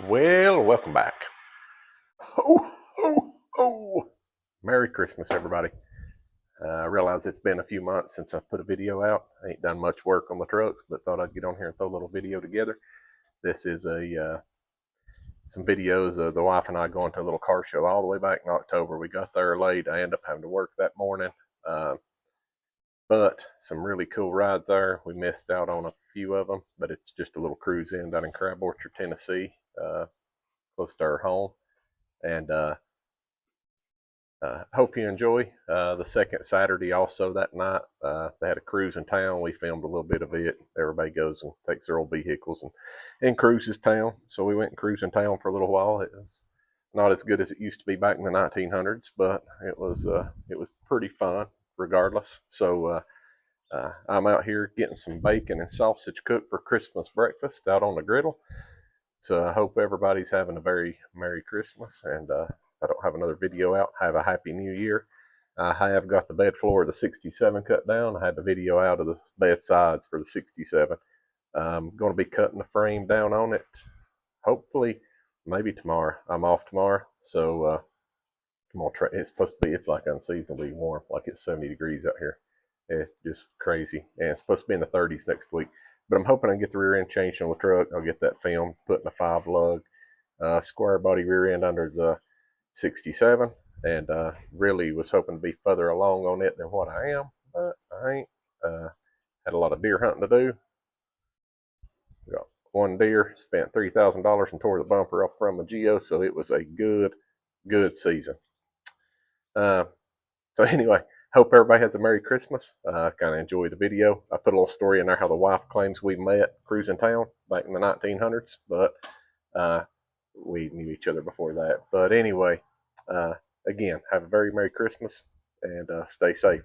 Well, welcome back. Oh, oh, oh. Merry Christmas, everybody. I realize it's been a few months since I've put a video out. I ain't done much work on the trucks, but thought I'd get on here and throw a little video together. This is some videos of the wife and I going to a little car show all the way back in October. We got there late. I ended up having to work that morning. But some really cool rides there. We missed out on a few of them, but it's just a little cruise in down in Crab Orchard, Tennessee, close to our home. And hope you enjoy. The second Saturday, also that night, they had a cruise in town. We filmed a little bit of it. Everybody goes and takes their old vehicles and cruises town. So we went and cruised in town for a little while. It was not as good as it used to be back in the 1900s, but it was pretty fun regardless. So I'm out here getting some bacon and sausage cooked for Christmas breakfast out on the griddle. So I hope everybody's having a very Merry Christmas, and I don't have another video out. Have a Happy New Year. I have got the bed floor of the 67 cut down. I had the video out of the bed sides for the 67. I'm going to be cutting the frame down on it. Hopefully, maybe tomorrow. I'm off tomorrow, so I'm gonna try. It's supposed to be. It's like unseasonably warm, like it's 70 degrees out here. It's just crazy, and it's supposed to be in the 30s next week. But I'm hoping I can get the rear end changed on the truck. I'll get that filmed, put in a 5 lug square body rear end under the 67, and really was hoping to be further along on it than what I am, but I ain't. Had a lot of deer hunting to do. Got one deer, spent $3,000 and tore the bumper off from a Geo, so it was a good season. So anyway, hope everybody has a Merry Christmas. Kind of enjoyed the video. I put a little story in there how the wife claims we met cruising town back in the 1900s, but we knew each other before that. But anyway, again, have a very Merry Christmas and stay safe.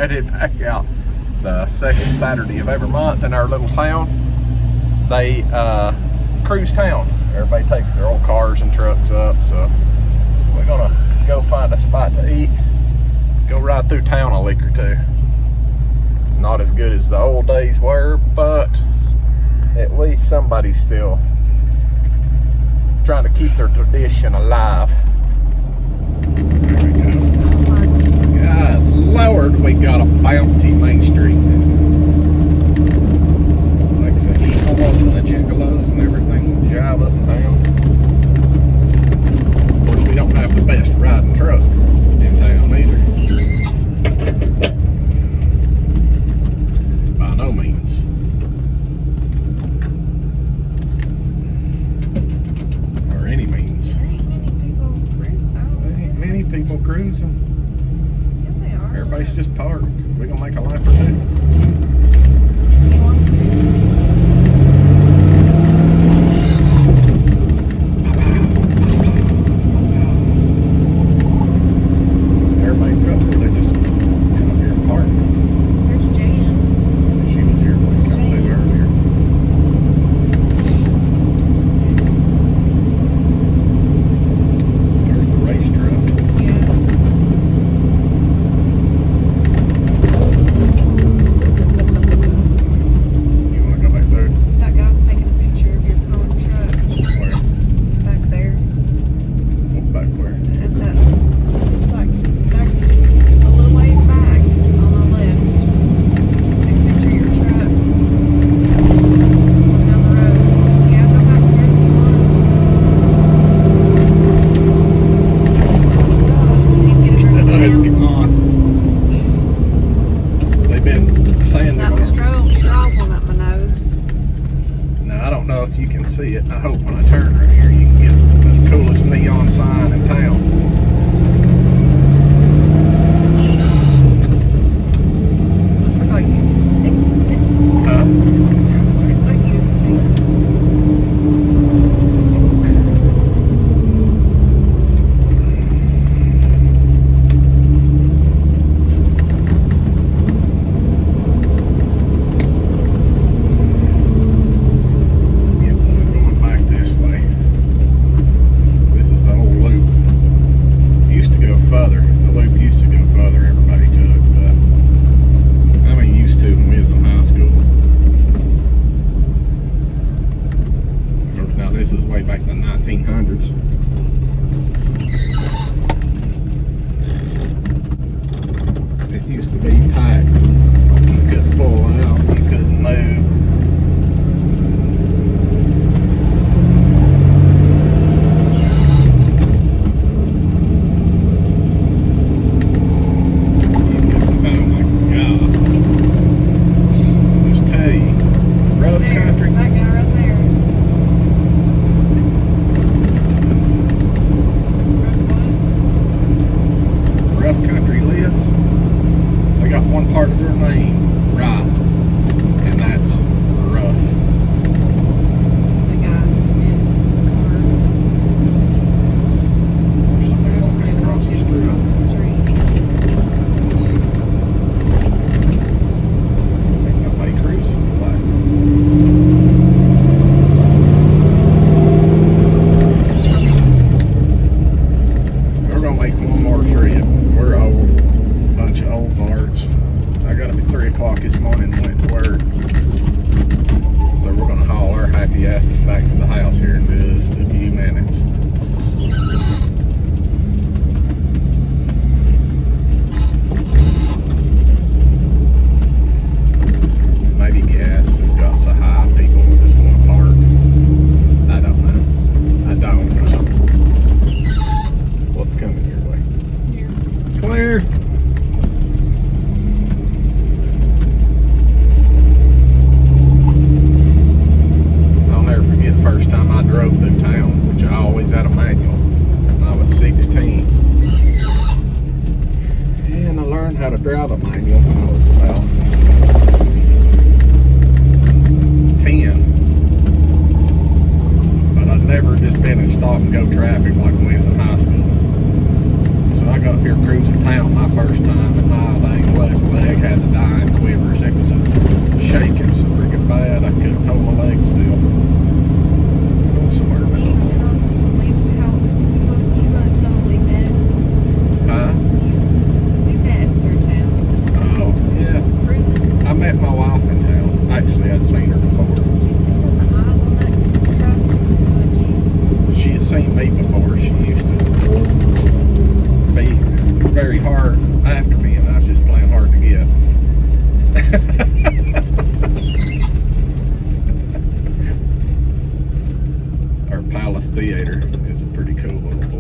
headed back out the second Saturday of every month in our little town. They cruise town. Everybody takes their old cars and trucks up, so we're gonna go find a spot to eat, go ride through town a lick or two. Not as good as the old days were, but at least somebody's still trying to keep their tradition alive. There we go. God Lord, we got a bouncy Main Street. Like I said, Eagles and the Gigolos and everything will jive up and down. Of course, we don't have the best riding truck in town either. By no means. Or any means. There ain't many people cruising. There ain't many people cruising. Yeah, they are. Everybody's just parked. We're gonna make a lap or two. He wants to. Everybody's got to where they just come up here and park. There's Jan. She was here when we come through earlier. There's the race truck. Yeah. You wanna go back there? That guy's taking a picture of your pony truck Where? back there. What back where? At that, just like back, just a little ways back on the left. Take a picture of your truck. Going down the road. Yeah, go back there if you want. Oh, can't even get it turned Oh, down. come on. They've been saying they're That gonna. straws one up my nose. Now, I don't know if you can see it. I hope when I turn right here you can get the coolest neon sign in town. I forgot you used to. Huh? I forgot you used to. Yeah, we're going back this way. This is the old loop. Used to go further. The loop used to go further. Everybody took, but I mean, used to when we was in high school. Of course, now this is way back in the 1900s. It used to be tight. You couldn't pull out. You couldn't move. Oh my God. Just tell you, rough There, country. that guy right there. Rough country lives. They got one part of their name right, and that's rough. There's a guy in his car. There's somebody There's walking across the street. across the street. Ain't nobody cruising. Like, we're gonna make one more trip. We're old, bunch of old farts. I got up at 3 o'clock this morning and went to work. So we're gonna haul our happy asses back to the house here in just a few minutes. Maybe gas has got so high people will just want to park. I don't know. I don't know. What's coming your way? Here. Clear. I'll never forget the first time I drove through town, which I always had a manual when I was 16. And I learned how to drive a manual when I was about 10. But I'd never just been in stop and go traffic like when I was in high school. So I got up here cruising town my first time, and my dang left leg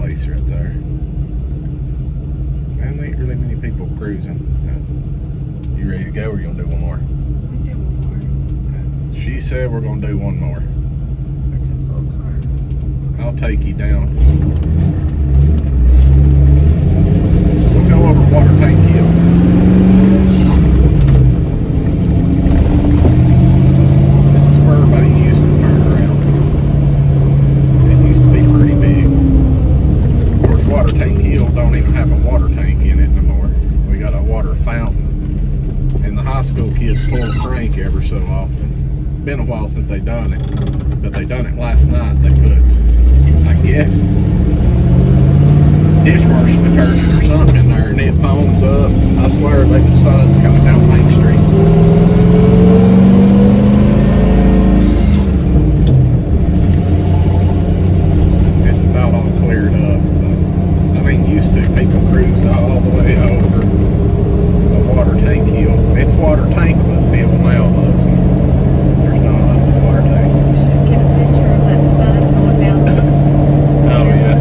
place right there. Man, there ain't really many people cruising. You ready to go, or you gonna do one more? We do one more. She said we're gonna do one more. Here comes a little car. I'll take you down. We'll go over Water Tank Hill. This is where everybody used to turn around. It used to be pretty big. Of course, Water Tank Hill don't even have a water tank in it no more. We got a water fountain. And the high school kids pull a crank ever so often. It's been a while since they done it. But they done it last night. They put, I guess, dishwashing detergent or something in there, and it foams up. I swear they was suds coming down Main Street. It's about all cleared up. I mean, used to people cruise all the way over the Water Tank Hill. It's Water Tankless Hill now, though, since there's not a water tank. Should get a picture of that sun going down the Oh, yeah.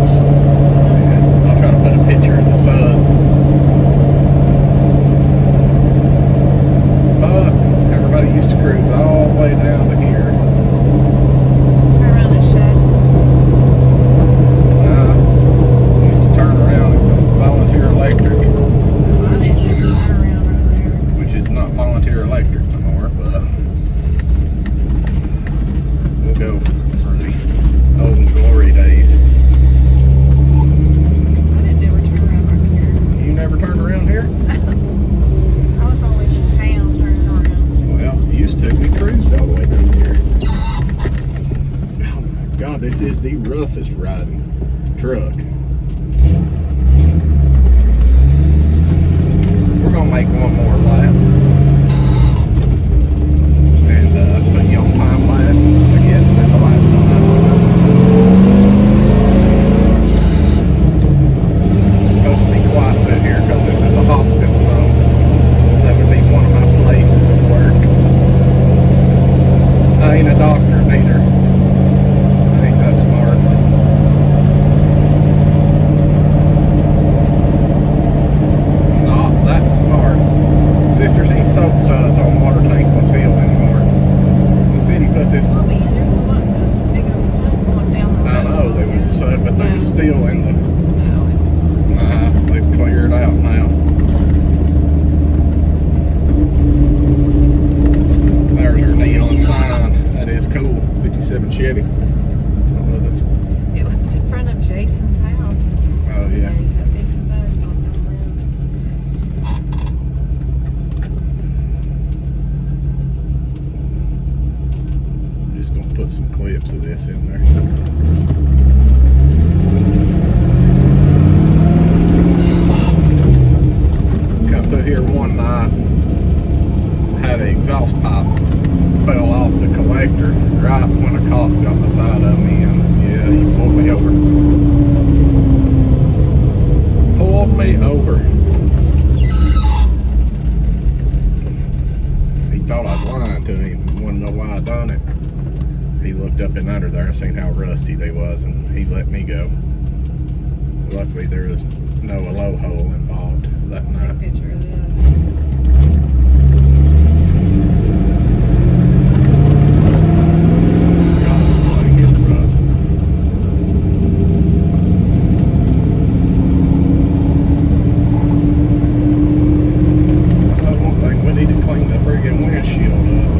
I'll try to put a picture of the suds. But everybody used to cruise all the way down to here. turn around and shut. Used to turn around and Volunteer Electric, I didn't turn around over there. which is not Volunteer Electric no more, but we'll go for the old glory days. I didn't ever turn around over You never turned around here? here. I was always in town turning around. Well, used to. We cruised all the way down here. Oh my God, this is the roughest riding truck. We're gonna make one more lap and put you on time lapse. I guess at the last time. It's supposed to be quiet out here because this is a hospital zone. That would be one of my places of work. I ain't a doctor neither. I ain't that smart. Not that smart. See if there's any soap suds on Water Tankless Hill anymore. The city put this. Well, but there's a big old sun going down the road. I know there was a sud, but they was still in the. No, it's Nah, they've cleared out now. There's your neon sign. That is cool. 57 Chevy. What was it? it was in front of Jason's house. Oh yeah. That big sun going down the road. Just gonna put some clips of this in there. Come through here one night, had an exhaust pipe fell off the collector right when a cop got beside of me, and yeah, he pulled me over. Pulled me over. He thought I was lying to him, wanted to know why I done it. He looked up and under there and seen how rusty they was, and he let me go. Luckily there was no low hole involved that Take a night. picture of this. God, this thing is rough. One thing, we need to clean the friggin' windshield up.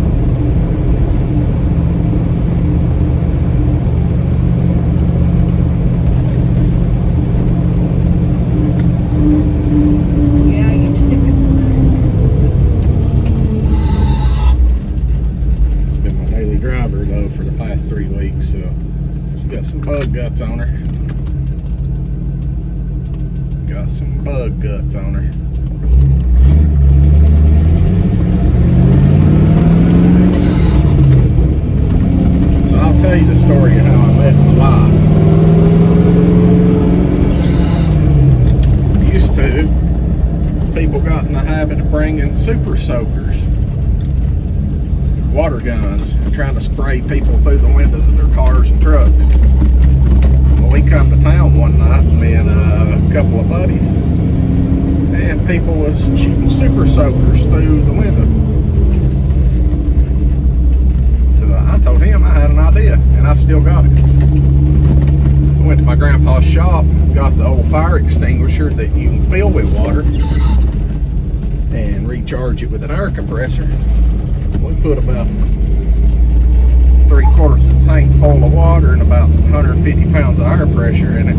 Yeah, you do. It's been my daily driver though for the past 3 weeks, so she got some bug guts on her. Got some bug guts on her. So I'll tell you the story of how I met my wife. Used to, people got in the habit of bringing super soakers, water guns, and trying to spray people through the windows of their cars and trucks. Well, we come to town one night, me and a couple of buddies, and people was shooting super soakers through the window. So I told him I had an idea, and I've still got it. I went to my grandpa's shop, got the old fire extinguisher that you can fill with water and recharge it with an air compressor. We put about 3/4 of the tank full of water and about 150 pounds of air pressure in it,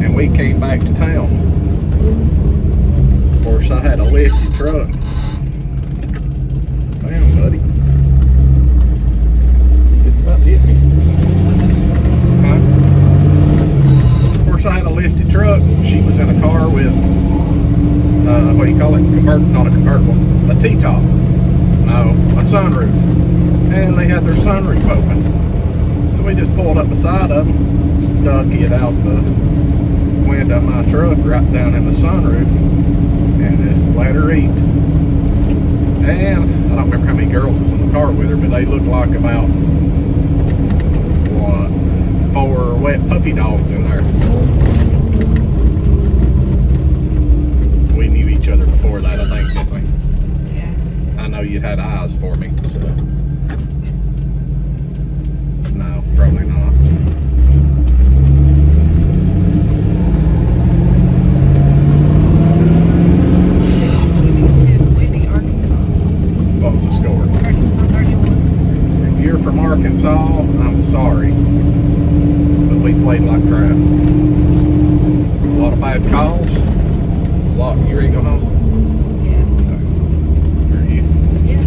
and we came back to town. Of course, I had a lifted truck. Damn, buddy. Just about hit me. Huh? Of course, I had a lifted truck. She was in a car with, what do you call it? Not a convertible, a T-top. No, a sunroof. And they had their sunroof open. So we just pulled up beside of them, stuck it out the window of my truck right down in the sunroof, and just let her eat. And I don't remember how many girls was in the car with her, but they looked like about, what, 4 wet puppy dogs in there. We knew each other before that, I think, didn't we? Yeah. I know you'd had eyes for me, so. No, probably not. We beat Arkansas. What was the score? 34-31. If you're from Arkansas, I'm sorry, but we played like crap. A lot of bad calls. You ready to go home? Yeah. Are you? Yeah.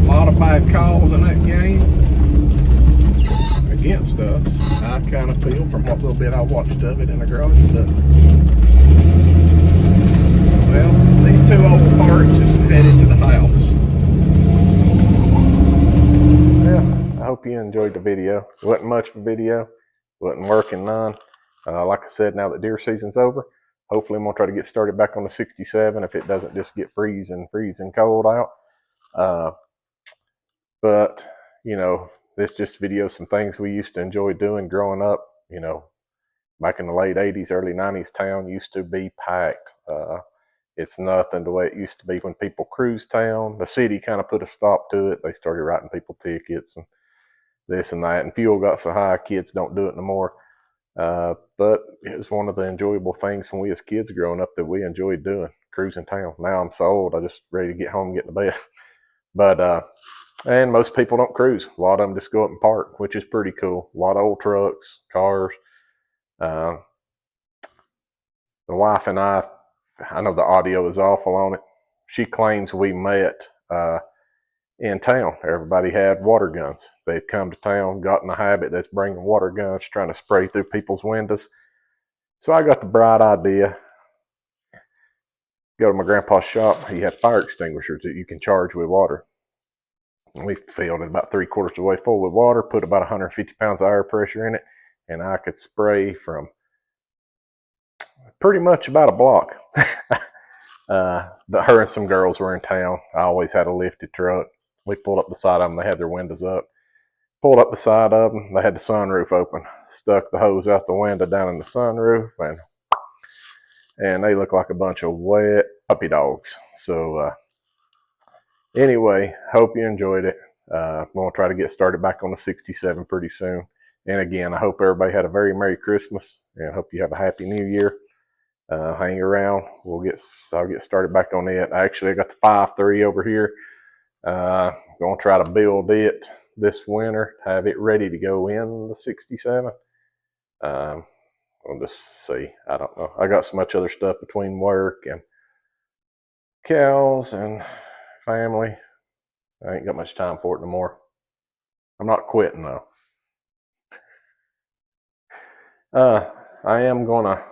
A lot of bad calls in that game against us. I kind of feel from what little bit I watched of it in the garage, but well, these two old farts just headed to the house. Yeah, I hope you enjoyed the video. It wasn't much of a video. Wasn't working none. Like I said, now that deer season's over, hopefully I'm going to try to get started back on the 67 if it doesn't just get freezing cold out. But, you know, this just videos some things we used to enjoy doing growing up. You know, back in the late 80s, early 90s, town used to be packed. It's nothing the way it used to be when people cruised town. The city kind of put a stop to it. They started writing people tickets and this and that. And fuel got so high, kids don't do it no more. But it was one of the enjoyable things when we as kids growing up that we enjoyed doing, cruising town. Now I'm so old, I just ready to get home and get to bed. But, and most people don't cruise. A lot of them just go up and park, which is pretty cool. A lot of old trucks, cars. The wife and I know the audio is awful on it. She claims we met in town. Everybody had water guns. They'd come to town, got in the habit that's bringing water guns, trying to spray through people's windows. So I got the bright idea. Go to my grandpa's shop. He had fire extinguishers that you can charge with water. And we filled it about 3/4 of the way full with water, put about 150 pounds of air pressure in it, and I could spray from pretty much about a block. Her and some girls were in town. I always had a lifted truck. We pulled up beside them. They had their windows up. Pulled up beside of them. They had the sunroof open. Stuck the hose out the window down in the sunroof, and they look like a bunch of wet puppy dogs. So anyway, hope you enjoyed it. I'm going to try to get started back on the 67 pretty soon. And again, I hope everybody had a very Merry Christmas, and I hope you have a Happy New Year. Hang around. I'll get started back on it. I got the 5.3 over here. Going to try to build it this winter, have it ready to go in the 67. We'll just see. I don't know. I got so much other stuff between work and cows and family. I ain't got much time for it no more. I'm not quitting though. I am gonna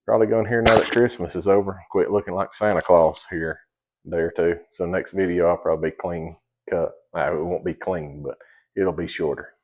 probably go in here now that Christmas is over. Quit looking like Santa Claus here, day or two. So next video I'll probably be clean cut. It won't be clean, but it'll be shorter.